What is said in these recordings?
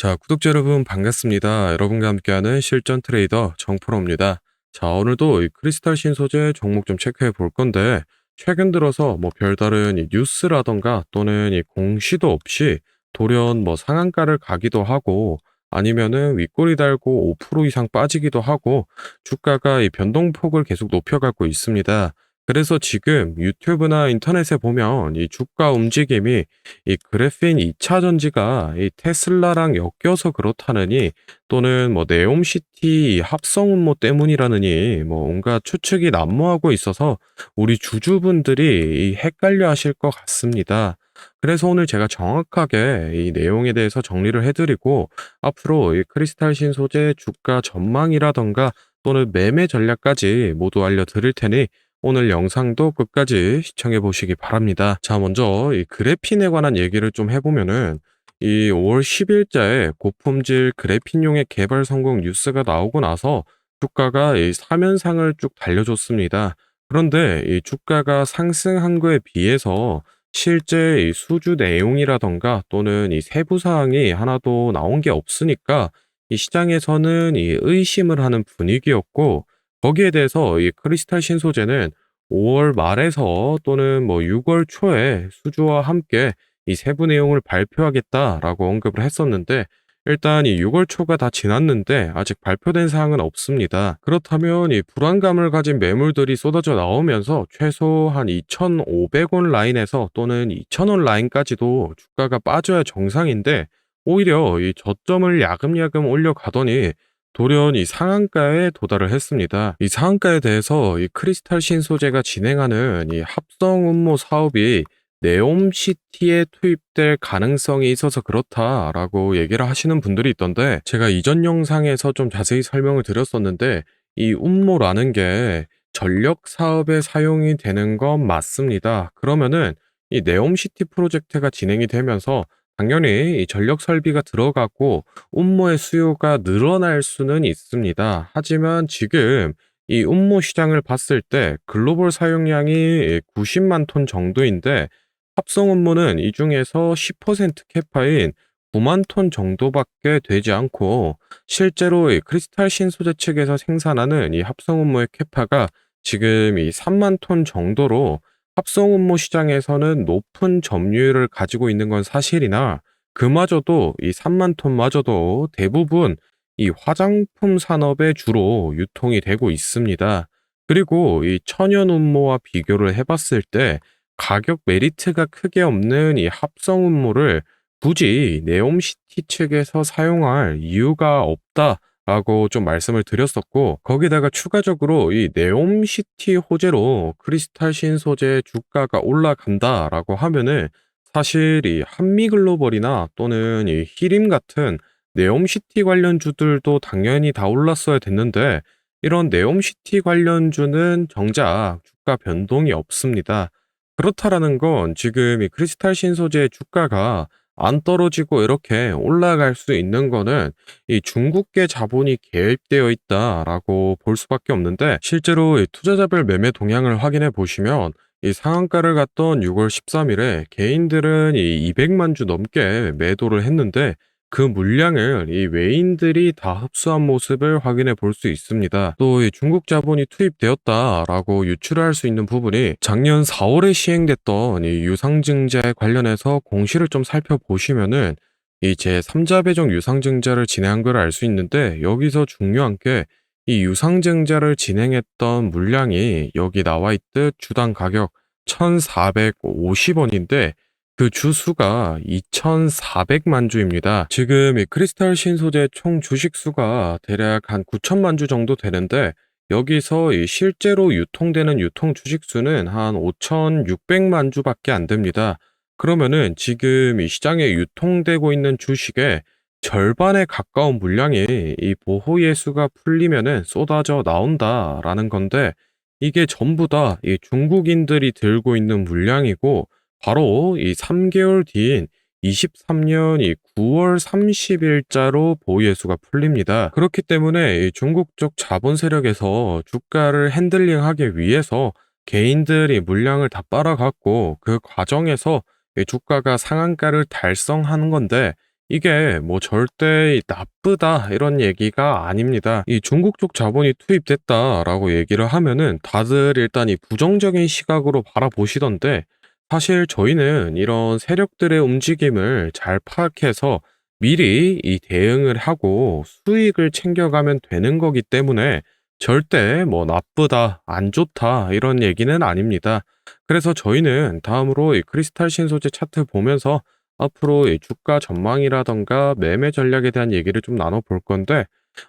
자, 구독자 여러분 반갑습니다. 여러분과 함께하는 실전 트레이더 정프로입니다. 자, 오늘도 이 크리스탈 신소재 종목 좀 체크해 볼 건데, 최근 들어서 뭐 별다른 이 뉴스라던가 또는 이 공시도 없이 돌연 뭐 상한가를 가기도 하고, 아니면은 윗꼬리 달고 5% 이상 빠지기도 하고, 주가가 이 변동폭을 계속 높여가고 있습니다. 그래서 지금 유튜브나 인터넷에 보면 이 주가 움직임이 이 그래핀 2차 전지가 이 테슬라랑 엮여서 그렇다느니, 또는 뭐 네옴시티 합성 음모 때문이라느니 뭐 온갖 추측이 난무하고 있어서 우리 주주분들이 이 헷갈려 하실 것 같습니다. 그래서 오늘 제가 정확하게 이 내용에 대해서 정리를 해드리고, 앞으로 이 크리스탈 신소재 주가 전망이라던가 또는 매매 전략까지 모두 알려드릴 테니 오늘 영상도 끝까지 시청해 보시기 바랍니다. 자, 먼저 이 그래핀에 관한 얘기를 좀 해보면은, 이 5월 10일자에 고품질 그래핀용의 개발 성공 뉴스가 나오고 나서 주가가 이 사면상을 쭉 달려줬습니다. 그런데 이 주가가 상승한 거에 비해서 실제 이 수주 내용이라던가 또는 이 세부 사항이 하나도 나온 게 없으니까 이 시장에서는 이 의심을 하는 분위기였고, 거기에 대해서 이 크리스탈 신소재는 5월 말에서 또는 뭐 6월 초에 수주와 함께 이 세부 내용을 발표하겠다라고 언급을 했었는데, 일단 이 6월 초가 다 지났는데 아직 발표된 사항은 없습니다. 그렇다면 이 불안감을 가진 매물들이 쏟아져 나오면서 최소 한 2,500원 라인에서 또는 2,000원 라인까지도 주가가 빠져야 정상인데, 오히려 이 저점을 야금야금 올려가더니 돌연 이 상한가에 도달을 했습니다. 이 상한가에 대해서 이 크리스탈 신소재가 진행하는 이 합성 음모 사업이 네옴시티에 투입될 가능성이 있어서 그렇다라고 얘기를 하시는 분들이 있던데, 제가 이전 영상에서 좀 자세히 설명을 드렸었는데, 이 음모라는 게 전력 사업에 사용이 되는 건 맞습니다. 그러면은 이 네옴시티 프로젝트가 진행이 되면서 당연히 이 전력 설비가 들어가고 음모의 수요가 늘어날 수는 있습니다. 하지만 지금 이 음모 시장을 봤을 때 글로벌 사용량이 90만 톤 정도인데, 합성 음모는 이 중에서 10% 캐파인 9만 톤 정도밖에 되지 않고, 실제로 이 크리스탈 신소재 측에서 생산하는 이 합성 음모의 캐파가 지금 이 3만 톤 정도로 합성 음모 시장에서는 높은 점유율을 가지고 있는 건 사실이나, 그마저도 이 3만 톤마저도 대부분 이 화장품 산업에 주로 유통이 되고 있습니다. 그리고 이 천연 음모와 비교를 해봤을 때 가격 메리트가 크게 없는 이 합성 음모를 굳이 네옴시티 측에서 사용할 이유가 없다라고 좀 말씀을 드렸었고, 거기다가 추가적으로 이 네옴시티 호재로 크리스탈 신소재 주가가 올라간다라고 하면은, 사실 이 한미글로벌이나 또는 이 히림 같은 네옴시티 관련주들도 당연히 다 올랐어야 됐는데, 이런 네옴시티 관련주는 정작 주가 변동이 없습니다. 그렇다라는 건 지금 이 크리스탈 신소재 주가가 안 떨어지고 이렇게 올라갈 수 있는 거는 이 중국계 자본이 개입되어 있다라고 볼 수밖에 없는데, 실제로 이 투자자별 매매 동향을 확인해 보시면 이 상한가를 갔던 6월 13일에 개인들은 이 200만 주 넘게 매도를 했는데, 그 물량을 이 외인들이 다 흡수한 모습을 확인해 볼 수 있습니다. 또 이 중국 자본이 투입되었다라고 유추할 수 있는 부분이 작년 4월에 시행됐던 이 유상증자에 관련해서 공시를 좀 살펴보시면은 이 제3자 배정 유상증자를 진행한 걸 알 수 있는데, 여기서 중요한 게 이 유상증자를 진행했던 물량이 여기 나와 있듯 주당 가격 1,450원인데 그 주수가 2,400만 주입니다. 지금 이 크리스탈 신소재 총 주식 수가 대략 한 9천만 주 정도 되는데, 여기서 이 실제로 유통되는 유통 주식 수는 한 5,600만 주밖에 안 됩니다. 그러면은 지금 이 시장에 유통되고 있는 주식의 절반에 가까운 물량이 이 보호 예수가 풀리면은 쏟아져 나온다라는 건데, 이게 전부 다 이 중국인들이 들고 있는 물량이고, 바로 이 3개월 뒤인 23년 이 9월 30일자로 보유예수가 풀립니다. 그렇기 때문에 이 중국 쪽 자본 세력에서 주가를 핸들링하기 위해서 개인들이 물량을 다 빨아갖고 그 과정에서 이 주가가 상한가를 달성하는 건데, 이게 뭐 절대 나쁘다 이런 얘기가 아닙니다. 이 중국 쪽 자본이 투입됐다라고 얘기를 하면은 다들 일단 이 부정적인 시각으로 바라보시던데 사실 저희는 이런 세력들의 움직임을 잘 파악해서 미리 이 대응을 하고 수익을 챙겨가면 되는 거기 때문에 절대 뭐 나쁘다, 안 좋다 이런 얘기는 아닙니다. 그래서 저희는 다음으로 이 크리스탈 신소재 차트 보면서 앞으로 이 주가 전망이라던가 매매 전략에 대한 얘기를 좀 나눠볼 건데,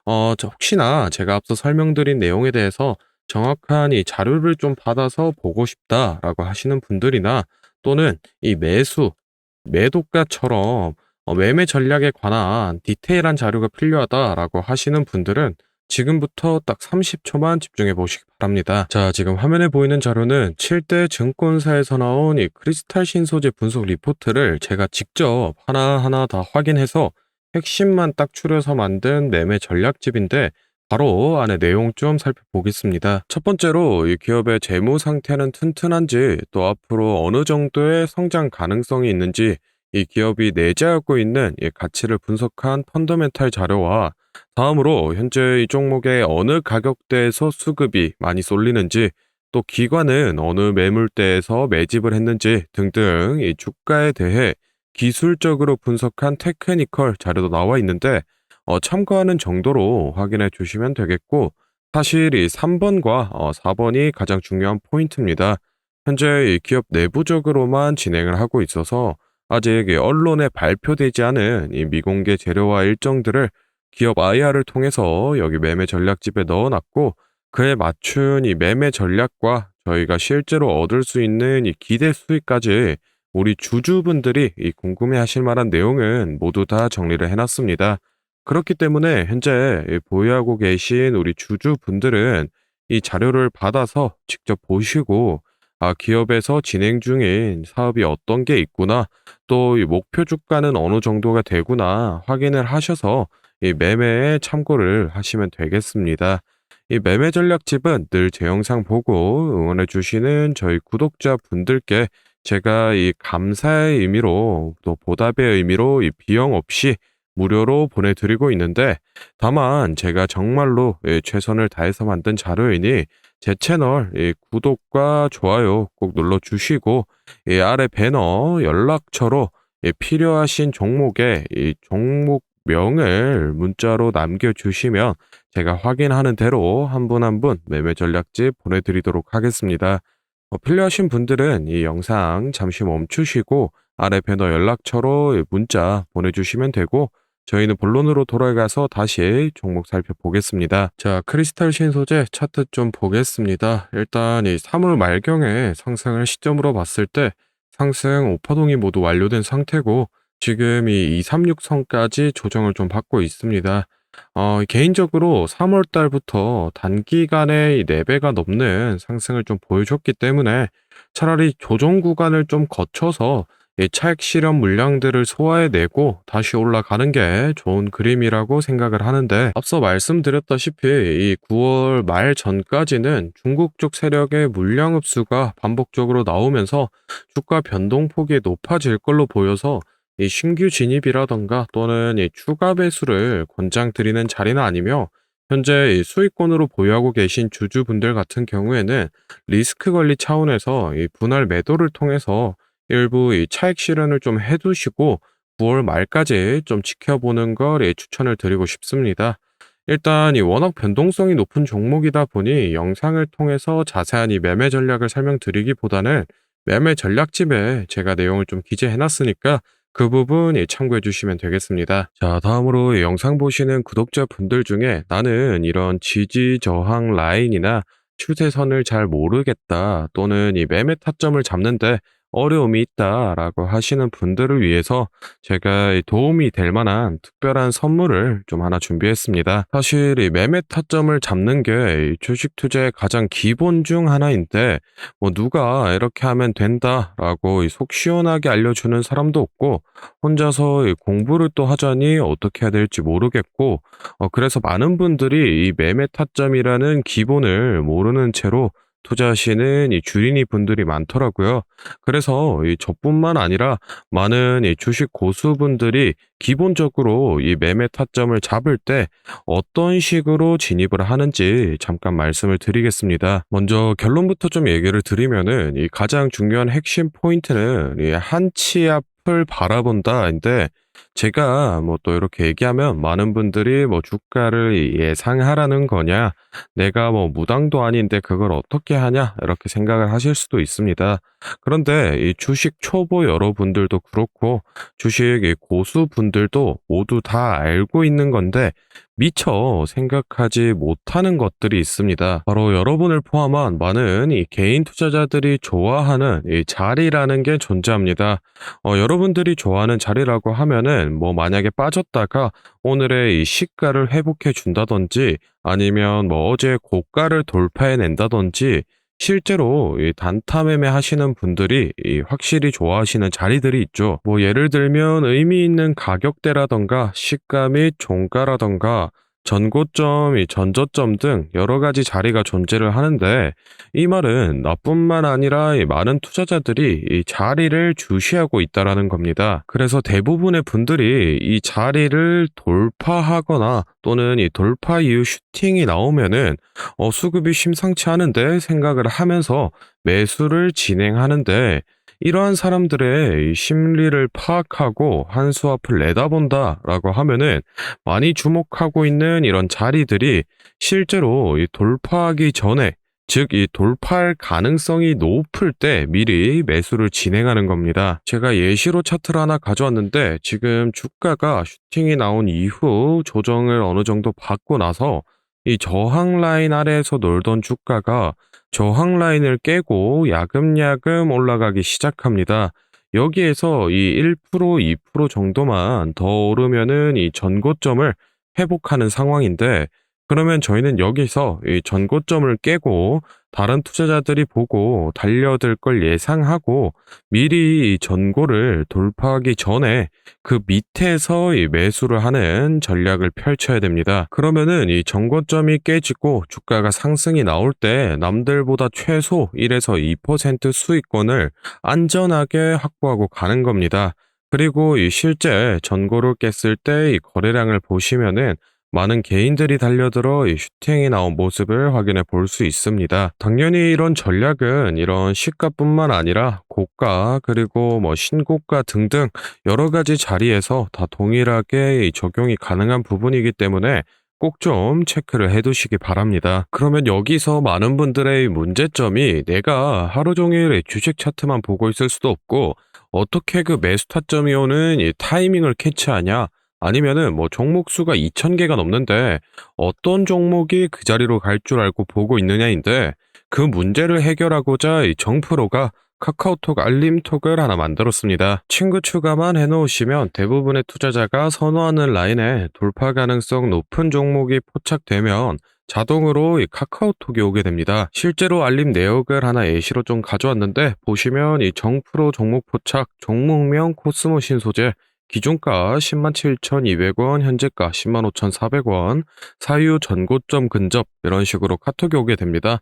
혹시나 제가 앞서 설명드린 내용에 대해서 정확한 이 자료를 좀 받아서 보고 싶다라고 하시는 분들이나 또는 이 매수, 매도가처럼 매매 전략에 관한 디테일한 자료가 필요하다라고 하시는 분들은 지금부터 딱 30초만 집중해 보시기 바랍니다. 자, 지금 화면에 보이는 자료는 7대 증권사에서 나온 이 크리스탈 신소재 분석 리포트를 제가 직접 하나하나 다 확인해서 핵심만 딱 추려서 만든 매매 전략집인데 바로 안에 내용 좀 살펴보겠습니다. 첫 번째로 이 기업의 재무 상태는 튼튼한지 또 앞으로 어느 정도의 성장 가능성이 있는지 이 기업이 내재하고 있는 이 가치를 분석한 펀더멘탈 자료와 다음으로 현재 이 종목의 어느 가격대에서 수급이 많이 쏠리는지 또 기관은 어느 매물대에서 매집을 했는지 등등 이 주가에 대해 기술적으로 분석한 테크니컬 자료도 나와 있는데 참고하는 정도로 확인해 주시면 되겠고 사실 이 3번과 4번이 가장 중요한 포인트입니다. 현재 이 기업 내부적으로만 진행을 하고 있어서 아직 이 언론에 발표되지 않은 이 미공개 재료와 일정들을 기업 IR을 통해서 여기 매매 전략집에 넣어놨고 그에 맞춘 이 매매 전략과 저희가 실제로 얻을 수 있는 이 기대 수익까지 우리 주주분들이 이 궁금해하실 만한 내용은 모두 다 정리를 해놨습니다. 그렇기 때문에 현재 이 보유하고 계신 우리 주주분들은 이 자료를 받아서 직접 보시고 기업에서 진행 중인 사업이 어떤 게 있구나, 또 이 목표 주가는 어느 정도가 되구나 확인을 하셔서 이 매매에 참고를 하시면 되겠습니다. 이 매매 전략집은 늘 제 영상 보고 응원해 주시는 저희 구독자 분들께 제가 이 감사의 의미로 또 보답의 의미로 이 비용 없이 무료로 보내드리고 있는데 다만 제가 정말로 최선을 다해서 만든 자료이니 제 채널 구독과 좋아요 꼭 눌러주시고 이 아래 배너 연락처로 필요하신 종목의 이 종목명을 문자로 남겨주시면 제가 확인하는 대로 한 분 한 분 매매 전략집 보내드리도록 하겠습니다. 필요하신 분들은 이 영상 잠시 멈추시고 아래 배너 연락처로 문자 보내주시면 되고 저희는 본론으로 돌아가서 다시 종목 살펴보겠습니다. 자, 크리스탈 신소재 차트 좀 보겠습니다. 일단 이 3월 말경에 상승을 시점으로 봤을 때 상승 5파동이 모두 완료된 상태고 지금 이 236선까지 조정을 좀 받고 있습니다. 개인적으로 3월 달부터 단기간에 이 4배가 넘는 상승을 좀 보여줬기 때문에 차라리 조정 구간을 좀 거쳐서 이 차익 실현 물량들을 소화해내고 다시 올라가는 게 좋은 그림이라고 생각을 하는데 앞서 말씀드렸다시피 이 9월 말 전까지는 중국 쪽 세력의 물량 흡수가 반복적으로 나오면서 주가 변동폭이 높아질 걸로 보여서 이 신규 진입이라던가 또는 이 추가 배수를 권장드리는 자리는 아니며 현재 이 수익권으로 보유하고 계신 주주분들 같은 경우에는 리스크 관리 차원에서 이 분할 매도를 통해서 일부 이 차익 실현을 좀 해두시고 9월 말까지 좀 지켜보는 걸 추천을 드리고 싶습니다. 일단 이 워낙 변동성이 높은 종목이다 보니 영상을 통해서 자세한 이 매매 전략을 설명드리기보다는 매매 전략집에 제가 내용을 좀 기재해놨으니까 그 부분 참고해 주시면 되겠습니다. 자, 다음으로 이 영상 보시는 구독자분들 중에 나는 이런 지지 저항 라인이나 추세선을 잘 모르겠다 또는 이 매매 타점을 잡는데 어려움이 있다라고 하시는 분들을 위해서 제가 도움이 될 만한 특별한 선물을 좀 하나 준비했습니다. 사실 이 매매 타점을 잡는 게 주식 투자의 가장 기본 중 하나인데 뭐 누가 이렇게 하면 된다라고 속 시원하게 알려주는 사람도 없고 혼자서 이 공부를 또 하자니 어떻게 해야 될지 모르겠고 그래서 많은 분들이 이 매매 타점이라는 기본을 모르는 채로 투자하시는 이 주린이 분들이 많더라고요. 그래서 이 저뿐만 아니라 많은 이 주식 고수분들이 기본적으로 이 매매 타점을 잡을 때 어떤 식으로 진입을 하는지 잠깐 말씀을 드리겠습니다. 먼저 결론부터 좀 얘기를 드리면은 이 가장 중요한 핵심 포인트는 이 한치 앞을 바라본다인데 제가 뭐 또 이렇게 얘기하면 많은 분들이 뭐 주가를 예상하라는 거냐, 내가 뭐 무당도 아닌데 그걸 어떻게 하냐, 이렇게 생각을 하실 수도 있습니다. 그런데 이 주식 초보 여러분들도 그렇고 주식 이 고수분들도 모두 다 알고 있는 건데 미처 생각하지 못하는 것들이 있습니다. 바로 여러분을 포함한 많은 이 개인 투자자들이 좋아하는 이 자리라는 게 존재합니다. 여러분들이 좋아하는 자리라고 하면은 뭐 만약에 빠졌다가 오늘의 이 시가를 회복해 준다든지 아니면 뭐 어제 고가를 돌파해 낸다든지 실제로 이 단타 매매 하시는 분들이 이 확실히 좋아하시는 자리들이 있죠. 뭐 예를 들면 의미 있는 가격대라던가 시가 및 종가라던가 전고점, 이 전저점 등 여러 가지 자리가 존재를 하는데 이 말은 나뿐만 아니라 이 많은 투자자들이 이 자리를 주시하고 있다라는 겁니다. 그래서 대부분의 분들이 이 자리를 돌파하거나 또는 이 돌파 이후 슈팅이 나오면은 수급이 심상치 않은데 생각을 하면서 매수를 진행하는데 이러한 사람들의 이 심리를 파악하고 한 수 앞을 내다본다라고 하면은 많이 주목하고 있는 이런 자리들이 실제로 이 돌파하기 전에 즉 이 돌파할 가능성이 높을 때 미리 매수를 진행하는 겁니다. 제가 예시로 차트를 하나 가져왔는데 지금 주가가 슈팅이 나온 이후 조정을 어느 정도 받고 나서 이 저항 라인 아래에서 놀던 주가가 저항 라인을 깨고 야금야금 올라가기 시작합니다. 여기에서 이 1%, 2% 정도만 더 오르면은 이 전고점을 회복하는 상황인데 그러면 저희는 여기서 이 전고점을 깨고 다른 투자자들이 보고 달려들 걸 예상하고 미리 이 전고를 돌파하기 전에 그 밑에서 이 매수를 하는 전략을 펼쳐야 됩니다. 그러면은 이 전고점이 깨지고 주가가 상승이 나올 때 남들보다 최소 1에서 2% 수익권을 안전하게 확보하고 가는 겁니다. 그리고 이 실제 전고를 깼을 때 이 거래량을 보시면은 많은 개인들이 달려들어 이 슈팅이 나온 모습을 확인해 볼 수 있습니다. 당연히 이런 전략은 이런 시가뿐만 아니라 고가 그리고 뭐 신고가 등등 여러 가지 자리에서 다 동일하게 이 적용이 가능한 부분이기 때문에 꼭 좀 체크를 해 두시기 바랍니다. 그러면 여기서 많은 분들의 문제점이 내가 하루 종일 이 주식 차트만 보고 있을 수도 없고 어떻게 그 매수 타점이 오는 이 타이밍을 캐치하냐? 아니면은 뭐 종목 수가 2,000개가 넘는데 어떤 종목이 그 자리로 갈 줄 알고 보고 있느냐인데 그 문제를 해결하고자 이 정프로가 카카오톡 알림톡을 하나 만들었습니다. 친구 추가만 해놓으시면 대부분의 투자자가 선호하는 라인에 돌파 가능성 높은 종목이 포착되면 자동으로 이 카카오톡이 오게 됩니다. 실제로 알림 내역을 하나 예시로 좀 가져왔는데 보시면 이 정프로 종목 포착, 종목명 코스모 신소재 기준가 107,200원, 현재가 105,400원, 사유 전고점 근접 이런 식으로 카톡이 오게 됩니다.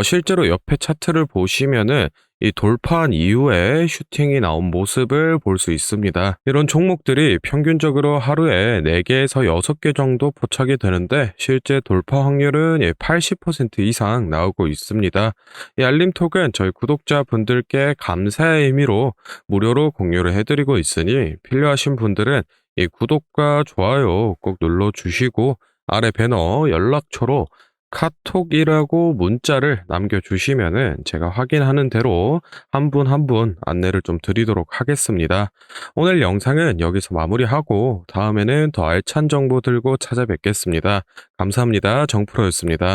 실제로 옆에 차트를 보시면은 이 돌파한 이후에 슈팅이 나온 모습을 볼 수 있습니다. 이런 종목들이 평균적으로 하루에 4개에서 6개 정도 포착이 되는데 실제 돌파 확률은 80% 이상 나오고 있습니다. 이 알림톡은 저희 구독자분들께 감사의 의미로 무료로 공유를 해드리고 있으니 필요하신 분들은 이 구독과 좋아요 꼭 눌러주시고 아래 배너 연락처로 카톡이라고 문자를 남겨주시면은 제가 확인하는 대로 한 분 한 분 안내를 좀 드리도록 하겠습니다. 오늘 영상은 여기서 마무리하고 다음에는 더 알찬 정보 들고 찾아뵙겠습니다. 감사합니다. 정프로였습니다.